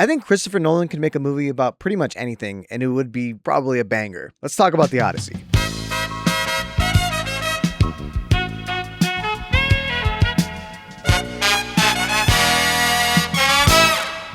I think Christopher Nolan could make a movie about pretty much anything, and it would be probably a banger. Let's talk about the Odyssey.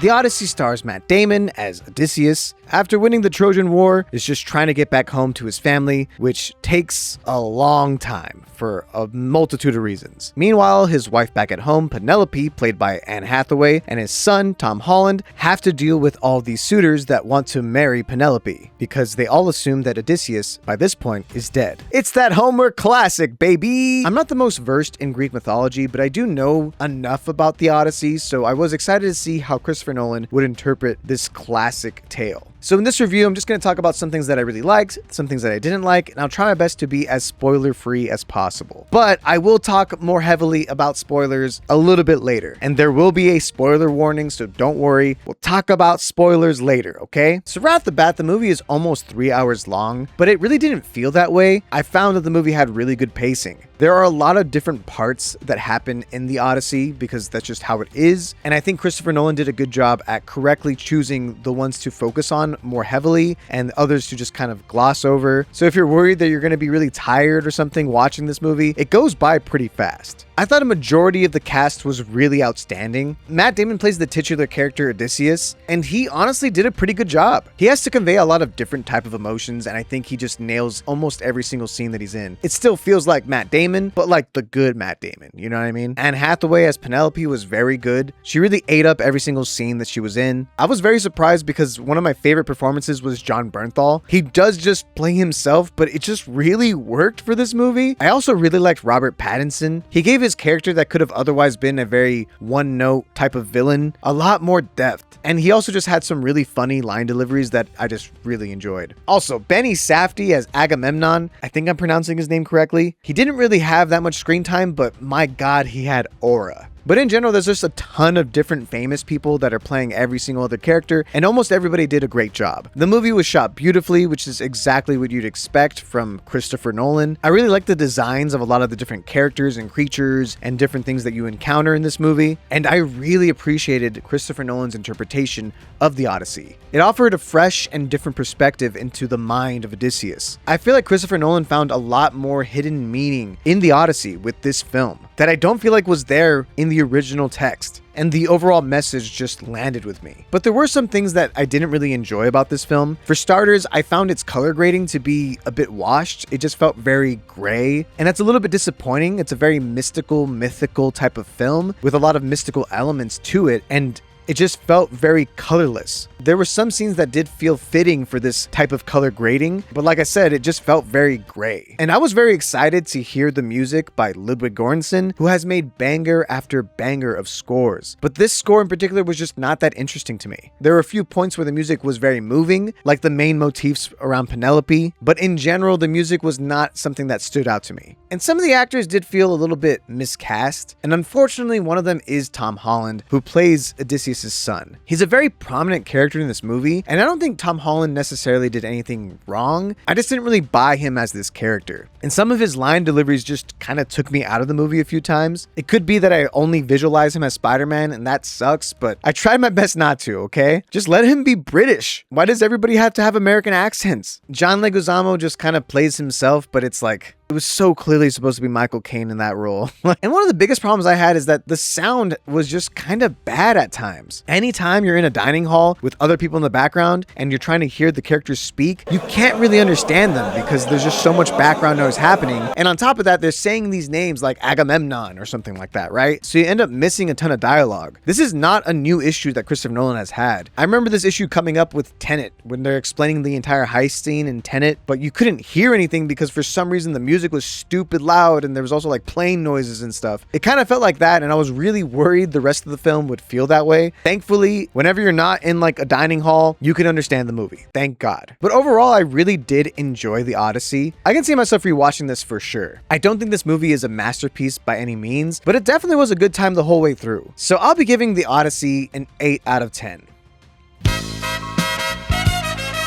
The Odyssey stars Matt Damon as Odysseus. After winning the Trojan War, is just trying to get back home to his family, which takes a long time for a multitude of reasons. Meanwhile, his wife back at home, Penelope, played by Anne Hathaway, and his son, Tom Holland, have to deal with all these suitors that want to marry Penelope, because they all assume that Odysseus, by this point, is dead. It's that Homer classic, baby! I'm not the most versed in Greek mythology, but I do know enough about the Odyssey, so I was excited to see how Christopher Nolan would interpret this classic tale. So in this review, I'm just going to talk about some things that I really liked, some things that I didn't like, and I'll try my best to be as spoiler-free as possible. But I will talk more heavily about spoilers a little bit later, and there will be a spoiler warning, so don't worry. We'll talk about spoilers later, okay? So right off the bat, the movie is almost 3 hours long, but it really didn't feel that way. I found that the movie had really good pacing. There are a lot of different parts that happen in the Odyssey because that's just how it is, and I think Christopher Nolan did a good job at correctly choosing the ones to focus on more heavily and others to just kind of gloss over. So if you're worried that you're going to be really tired or something watching this movie, it goes by pretty fast. I thought a majority of the cast was really outstanding. Matt Damon plays the titular character Odysseus, and he honestly did a pretty good job. He has to convey a lot of different type of emotions, and I think he just nails almost every single scene that he's in. It still feels like Matt Damon, but like the good Matt Damon, you know what I mean? Anne Hathaway as Penelope was very good. She really ate up every single scene that she was in. I was very surprised because one of my favorite performances was John Bernthal. He does just play himself, but it just really worked for this movie. I also really liked Robert Pattinson. He gave his character that could have otherwise been a very one-note type of villain a lot more depth. And he also just had some really funny line deliveries that I just really enjoyed. Also, Benny Safdie as Agamemnon, I think I'm pronouncing his name correctly. He didn't really have that much screen time, but my God, he had aura. But in general, there's just a ton of different famous people that are playing every single other character, and almost everybody did a great job. The movie was shot beautifully, which is exactly what you'd expect from Christopher Nolan. I really like the designs of a lot of the different characters and creatures and different things that you encounter in this movie, and I really appreciated Christopher Nolan's interpretation of the Odyssey. It offered a fresh and different perspective into the mind of Odysseus. I feel like Christopher Nolan found a lot more hidden meaning in the Odyssey with this film that I don't feel like was there in the original text, and the overall message just landed with me. But there were some things that I didn't really enjoy about this film. For starters, I found its color grading to be a bit washed. It just felt very gray, and that's a little bit disappointing. It's a very mythical type of film with a lot of mystical elements to it, and it just felt very colorless. There were some scenes that did feel fitting for this type of color grading, but like I said, it just felt very gray. And I was very excited to hear the music by Ludwig Göransson, who has made banger after banger of scores. But this score in particular was just not that interesting to me. There were a few points where the music was very moving, like the main motifs around Penelope, but in general, the music was not something that stood out to me. And some of the actors did feel a little bit miscast, and unfortunately, one of them is Tom Holland, who plays Odysseus' son. He's a very prominent character in this movie, and I don't think Tom Holland necessarily did anything wrong. I just didn't really buy him as this character. And some of his line deliveries just kind of took me out of the movie a few times. It could be that I only visualize him as Spider-Man, and that sucks, but I tried my best not to, okay? Just let him be British. Why does everybody have to have American accents? John Leguizamo just kind of plays himself, but it's like, it was so clearly supposed to be Michael Caine in that role. And one of the biggest problems I had is that the sound was just kind of bad at times. Anytime you're in a dining hall with other people in the background and you're trying to hear the characters speak, you can't really understand them because there's just so much background noise happening. And on top of that, they're saying these names like Agamemnon or something like that, right? So you end up missing a ton of dialogue. This is not a new issue that Christopher Nolan has had. I remember this issue coming up with Tenet when they're explaining the entire heist scene in Tenet, but you couldn't hear anything because for some reason the music was stupid loud and there was also like plane noises and stuff. It kind of felt like that, and I was really worried the rest of the film would feel that way. Thankfully, whenever you're not in like a dining hall, you can understand the movie. Thank God. But overall, I really did enjoy the Odyssey. I can see myself rewatching this for sure. I don't think this movie is a masterpiece by any means, but it definitely was a good time the whole way through. So I'll be giving the Odyssey an 8 out of 10.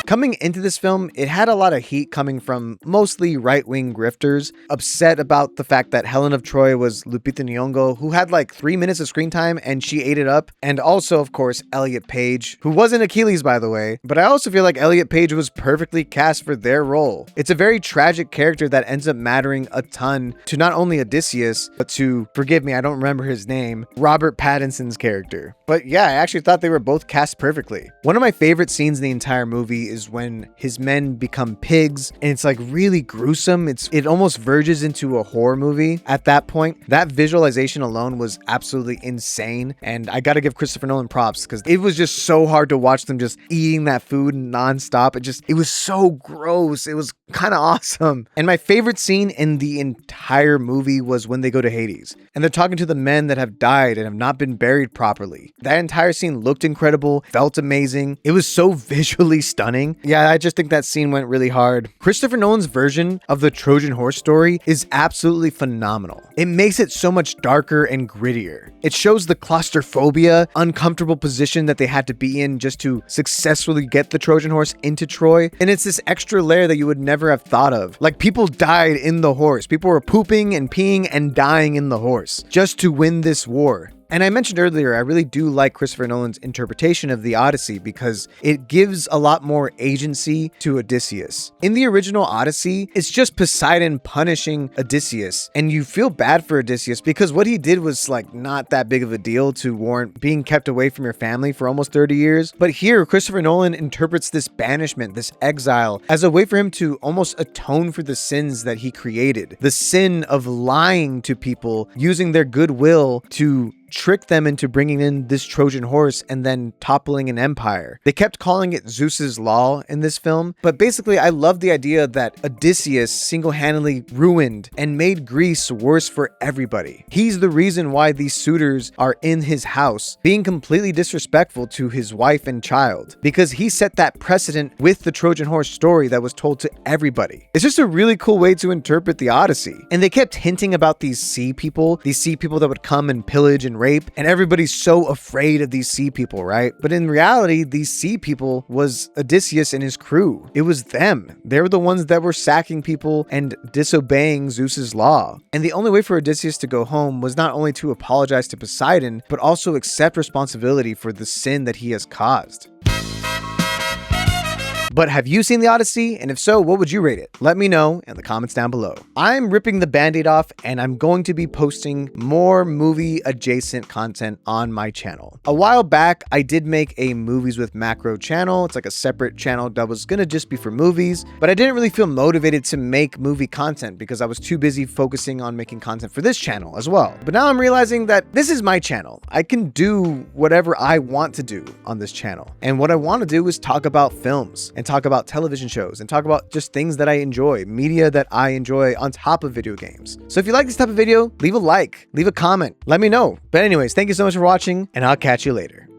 Coming into this film, it had a lot of heat coming from mostly right-wing grifters, upset about the fact that Helen of Troy was Lupita Nyong'o, who had like 3 minutes of screen time and she ate it up. And also, of course, Elliot Page, who wasn't Achilles, by the way, but I also feel like Elliot Page was perfectly cast for their role. It's a very tragic character that ends up mattering a ton to not only Odysseus, but to, forgive me, I don't remember his name, Robert Pattinson's character. But yeah, I actually thought they were both cast perfectly. One of my favorite scenes in the entire movie is when his men become pigs, and it's like really gruesome. It almost verges into a horror movie at that point. That visualization alone was absolutely insane, and I gotta give Christopher Nolan props because it was just so hard to watch them just eating that food nonstop. It was so gross. It was kind of awesome. And my favorite scene in the entire movie was when they go to Hades and they're talking to the men that have died and have not been buried properly. That entire scene looked incredible, felt amazing. It was so visually stunning. Yeah, I just think that scene went really hard. Christopher Nolan's version of the Trojan horse story is absolutely phenomenal. It makes it so much darker and grittier. It shows the claustrophobia, uncomfortable position that they had to be in just to successfully get the Trojan horse into Troy. And it's this extra layer that you would never have thought of. Like, people died in the horse. People were pooping and peeing and dying in the horse just to win this war. And I mentioned earlier, I really do like Christopher Nolan's interpretation of the Odyssey because it gives a lot more agency to Odysseus. In the original Odyssey, it's just Poseidon punishing Odysseus, and you feel bad for Odysseus because what he did was like not that big of a deal to warrant being kept away from your family for almost 30 years. But here, Christopher Nolan interprets this banishment, this exile, as a way for him to almost atone for the sins that he created. The sin of lying to people, using their goodwill to trick them into bringing in this Trojan horse and then toppling an empire. They kept calling it Zeus's law in this film, but basically I love the idea that Odysseus single-handedly ruined and made Greece worse for everybody. He's the reason why these suitors are in his house, being completely disrespectful to his wife and child, because he set that precedent with the Trojan horse story that was told to everybody. It's just a really cool way to interpret the Odyssey. And they kept hinting about these sea people that would come and pillage and rape, and everybody's so afraid of these sea people, right? But in reality, these sea people was Odysseus and his crew. It was them. They were the ones that were sacking people and disobeying Zeus's law. And the only way for Odysseus to go home was not only to apologize to Poseidon, but also accept responsibility for the sin that he has caused. But have you seen the Odyssey? And if so, what would you rate it? Let me know in the comments down below. I'm ripping the band-aid off and I'm going to be posting more movie adjacent content on my channel. A while back, I did make a Movies with Macro channel. It's like a separate channel that was gonna just be for movies, but I didn't really feel motivated to make movie content because I was too busy focusing on making content for this channel as well. But now I'm realizing that this is my channel. I can do whatever I want to do on this channel. And what I want to do is talk about films and talk about television shows and talk about just things that I enjoy, media that I enjoy on top of video games. So if you like this type of video, leave a like, leave a comment, let me know. But anyways, thank you so much for watching, and I'll catch you later.